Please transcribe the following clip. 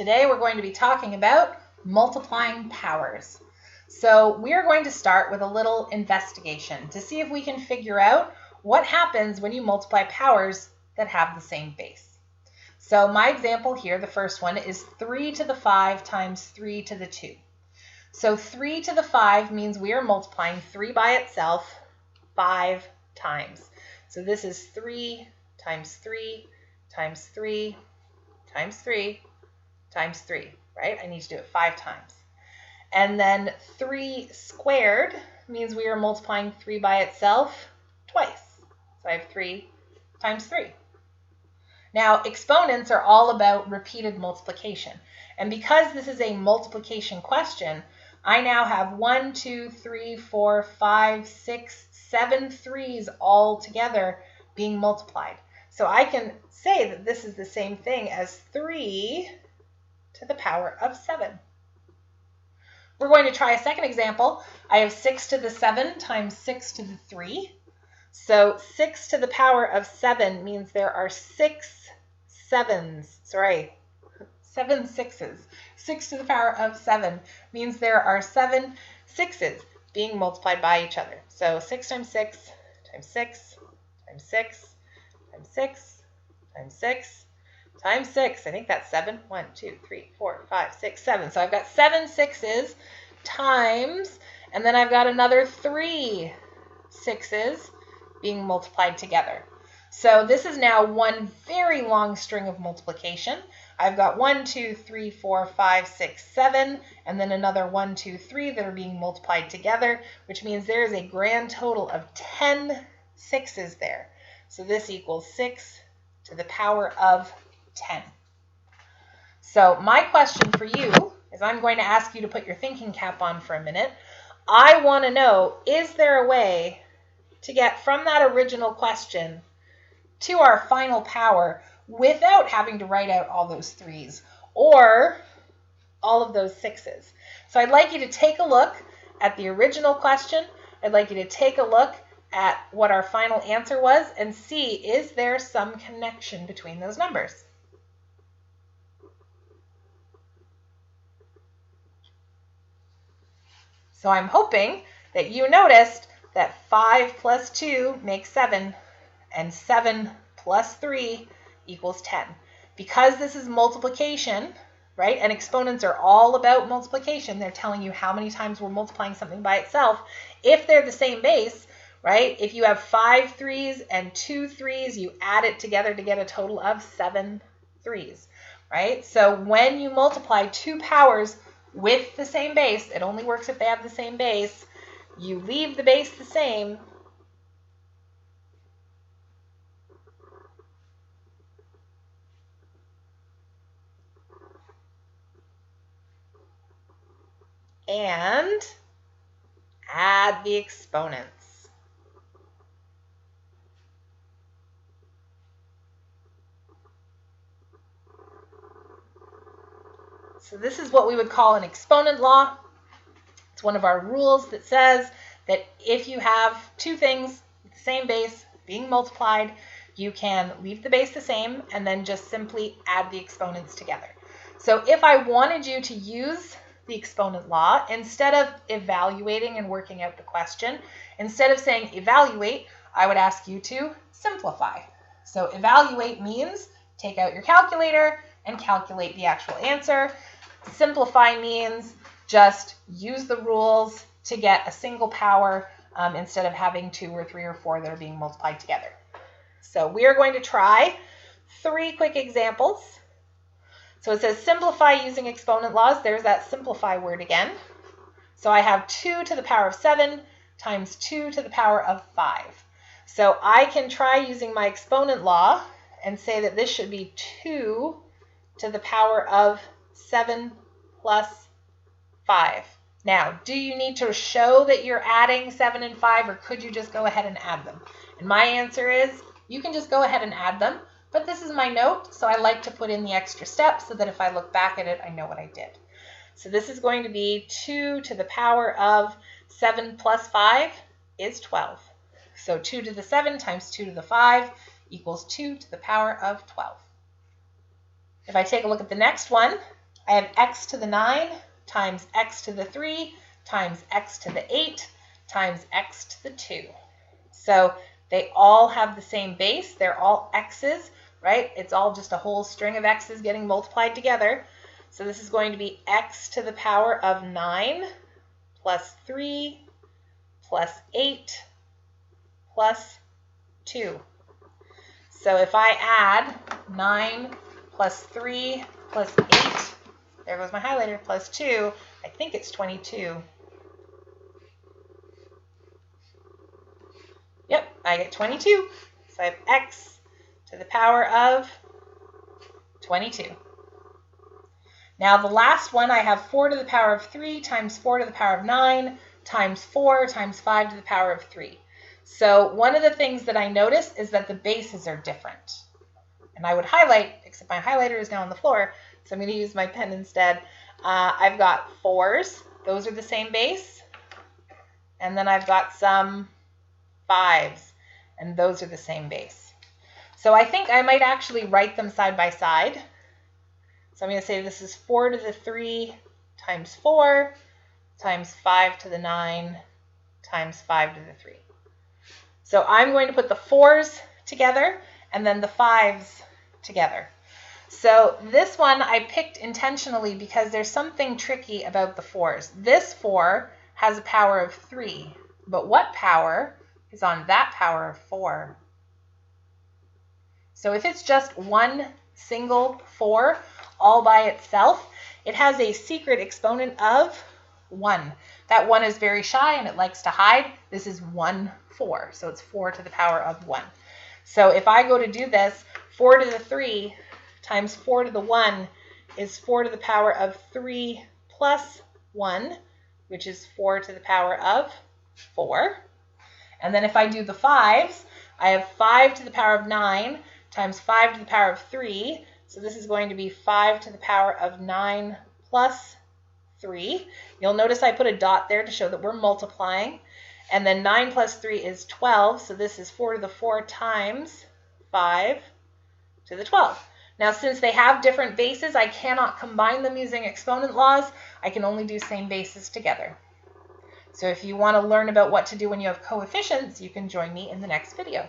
Today we're going to be talking about multiplying powers. So we are going to start with a little investigation to see if we can figure out what happens when you multiply powers that have the same base. So my example here, the first one, is 3 to the 5 times 3 to the 2. So 3 to the 5 means we are multiplying 3 by itself 5 times. So this is 3 times 3 times 3 times 3 times 3, right? I need to do it 5 times. And then 3 squared means we are multiplying 3 by itself twice. So I have 3 times 3. Now, exponents are all about repeated multiplication. And because this is a multiplication question, I now have 1, 2, 3, 4, 5, 6, 7 3's all together being multiplied. So I can say that this is the same thing as 3 to the power of 7. We're going to try a second example. I have 6 to the 7 times 6 to the 3. So 6 to the power of 7 means there are 6 sevens. Sorry, 7 sixes. 6 to the power of 7 means there are 7 sixes being multiplied by each other. So 6 times 6 times 6 times 6 times 6 times 6 times 6. I think that's 7. 1, 2, 3, 4, 5, 6, 7. So I've got 7 sixes times, and then I've got another 3 sixes being multiplied together. So this is now one very long string of multiplication. I've got 1, 2, 3, 4, 5, 6, 7, and then another 1, 2, 3 that are being multiplied together, which means there is a grand total of 10 sixes there. So this equals 6 to the power of 10. So my question for you is, I'm going to ask you to put your thinking cap on for a minute. I want to know, is there a way to get from that original question to our final power without having to write out all those 3's or all of those 6's? So I'd like you to take a look at the original question. I'd like you to take a look at what our final answer was and see, is there some connection between those numbers? So I'm hoping that you noticed that 5 plus 2 makes 7, and 7 plus 3 equals 10. Because this is multiplication, right, and exponents are all about multiplication, they're telling you how many times we're multiplying something by itself. If they're the same base, right, if you have 5 3's and 2 3's, you add it together to get a total of 7 3's, right? So when you multiply two powers with the same base, it only works if they have the same base. You leave the base the same, and add the exponents. So this is what we would call an exponent law. It's one of our rules that says that if you have two things with the same base being multiplied, you can leave the base the same and then just simply add the exponents together. So if I wanted you to use the exponent law, instead of evaluating and working out the question, instead of saying evaluate, I would ask you to simplify. So evaluate means take out your calculator and calculate the actual answer. Simplify means just use the rules to get a single power instead of having 2 or 3 or 4 that are being multiplied together. So we are going to try 3 quick examples. So it says simplify using exponent laws. There's that simplify word again. So I have 2 to the power of 7 times 2 to the power of 5. So I can try using my exponent law and say that this should be 2 to the power of 7 plus 5. Now, do you need to show that you're adding 7 and 5, or could you just go ahead and add them? And my answer is, you can just go ahead and add them, but this is my note, so I like to put in the extra step so that if I look back at it, I know what I did. So this is going to be 2 to the power of 7 plus 5 is 12. So 2 to the 7 times 2 to the 5 equals 2 to the power of 12. If I take a look at the next one, I have x to the 9 times x to the 3 times x to the 8 times x to the 2. So they all have the same base. They're all x's, right? It's all just a whole string of x's getting multiplied together. So this is going to be x to the power of 9 plus 3 plus 8 plus 2. So if I add 9 plus 3 plus 8, there goes my highlighter, plus 2, I think it's 22. Yep, I get 22. So I have x to the power of 22. Now the last one, I have 4 to the power of 3 times 4 to the power of 9 times 4 times 5 to the power of 3. So one of the things that I notice is that the bases are different. And I would highlight, except my highlighter is now on the floor, so I'm going to use my pen instead. I've got 4s. Those are the same base. And then I've got some 5s, and those are the same base. So I think I might actually write them side by side. So I'm going to say this is 4 to the 3 times 4 times 5 to the 9 times 5 to the 3. So I'm going to put the 4s together and then the 5s together. So this one I picked intentionally because there's something tricky about the 4s. This 4 has a power of 3, but what power is on that power of 4? So if it's just one single 4 all by itself, it has a secret exponent of 1. That 1 is very shy and it likes to hide. This is 1, 4. So it's 4 to the power of 1. So if I go to do this, 4 to the 3 times 4 to the 1 is 4 to the power of 3 plus 1, which is 4 to the power of 4. And then if I do the 5s, I have 5 to the power of 9 times 5 to the power of 3. So this is going to be 5 to the power of 9 plus 3. You'll notice I put a dot there to show that we're multiplying. And then 9 plus 3 is 12. So this is 4 to the 4 times 5 to the 12. Now, since they have different bases, I cannot combine them using exponent laws. I can only do same bases together. So if you want to learn about what to do when you have coefficients, you can join me in the next video.